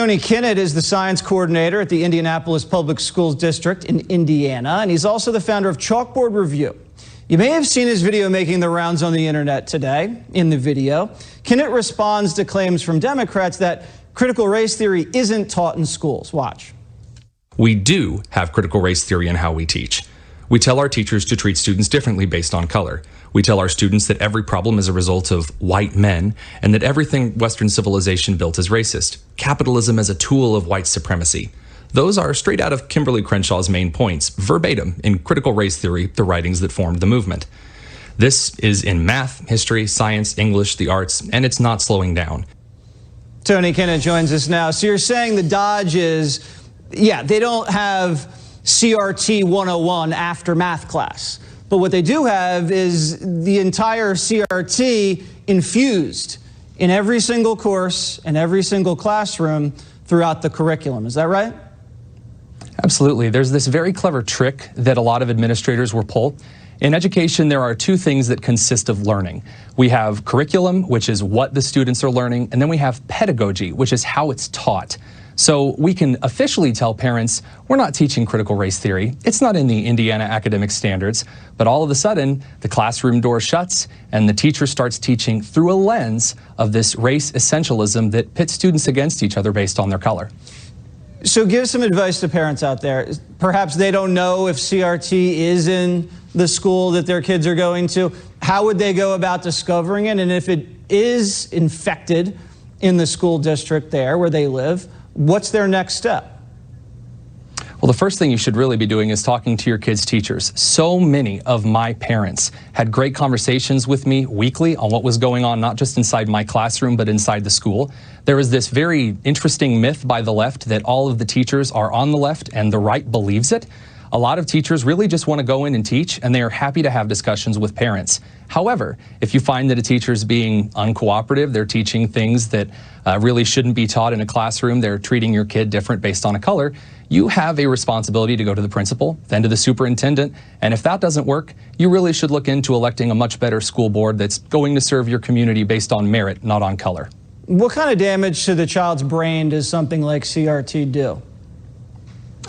Tony Kinnett is the science coordinator at the Indianapolis Public Schools District in Indiana, and he's also the founder of Chalkboard Review. You may have seen his video making the rounds on the internet today. In the video, Kinnett responds to claims from Democrats that critical race theory isn't taught in schools. Watch. We do have critical race theory in how we teach. We tell our teachers to treat students differently based on color. We tell our students that every problem is a result of white men and that everything Western civilization built is racist. Capitalism as a tool of white supremacy. Those are straight out of Kimberly Crenshaw's main points, verbatim in critical race theory, the writings that formed the movement. This is in math, history, science, English, the arts, and it's not slowing down. Tony Kinnett joins us now. So you're saying the dodge is, they don't have CRT 101 after math class. But what they do have is the entire CRT infused in every single course and every single classroom throughout the curriculum. Is that right? Absolutely. There's this very clever trick that a lot of administrators will pull. In education, there are two things that consist of learning. We have curriculum, which is what the students are learning, and then we have pedagogy, which is how it's taught. So we can officially tell parents, we're not teaching critical race theory. It's not in the Indiana academic standards. But all of a sudden, the classroom door shuts and the teacher starts teaching through a lens of this race essentialism that pits students against each other based on their color. So give some advice to parents out there. Perhaps they don't know if CRT is in the school that their kids are going to. How would they go about discovering it? And if it is infected in the school district there where they live, what's their next step? Well, the first thing you should really be doing is talking to your kids' teachers. So many of my parents had great conversations with me weekly on what was going on, not just inside my classroom, but inside the school. There is this very interesting myth by the left that all of the teachers are on the left and the right believes it. A lot of teachers really just want to go in and teach, and they are happy to have discussions with parents. However, if you find that a teacher is being uncooperative, they're teaching things that really shouldn't be taught in a classroom, they're treating your kid different based on a color, you have a responsibility to go to the principal, then to the superintendent, and if that doesn't work, you really should look into electing a much better school board that's going to serve your community based on merit, not on color. What kind of damage to the child's brain does something like CRT do?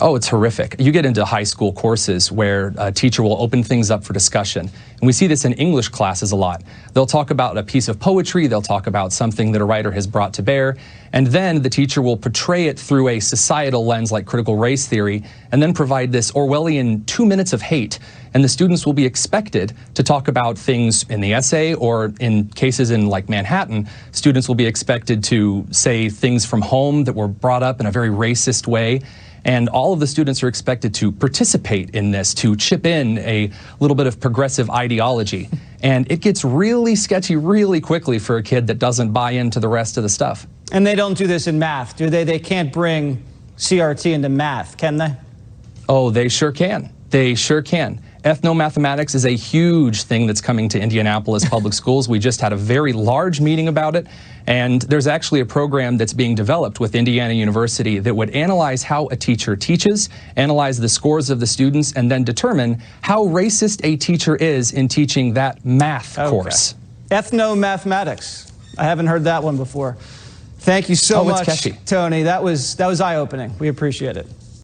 Oh, it's horrific. You get into high school courses where a teacher will open things up for discussion. And we see this in English classes a lot. They'll talk about a piece of poetry, they'll talk about something that a writer has brought to bear, and then the teacher will portray it through a societal lens like critical race theory, and then provide this Orwellian 2 minutes of hate. And the students will be expected to talk about things in the essay, or in cases in like Manhattan, students will be expected to say things from home that were brought up in a very racist way. And all of the students are expected to participate in this, to chip in a little bit of progressive ideology. And it gets really sketchy really quickly for a kid that doesn't buy into the rest of the stuff. And they don't do this in math, do they? They can't bring CRT into math, can they? Oh, they sure can. They sure can. Ethnomathematics is a huge thing that's coming to Indianapolis Public Schools. We just had a very large meeting about it, and there's actually a program that's being developed with Indiana University that would analyze how a teacher teaches, analyze the scores of the students, and then determine how racist a teacher is in teaching that math course. Ethnomathematics. I haven't heard that one before. Thank you so much, catchy. Tony. That was eye-opening. We appreciate it.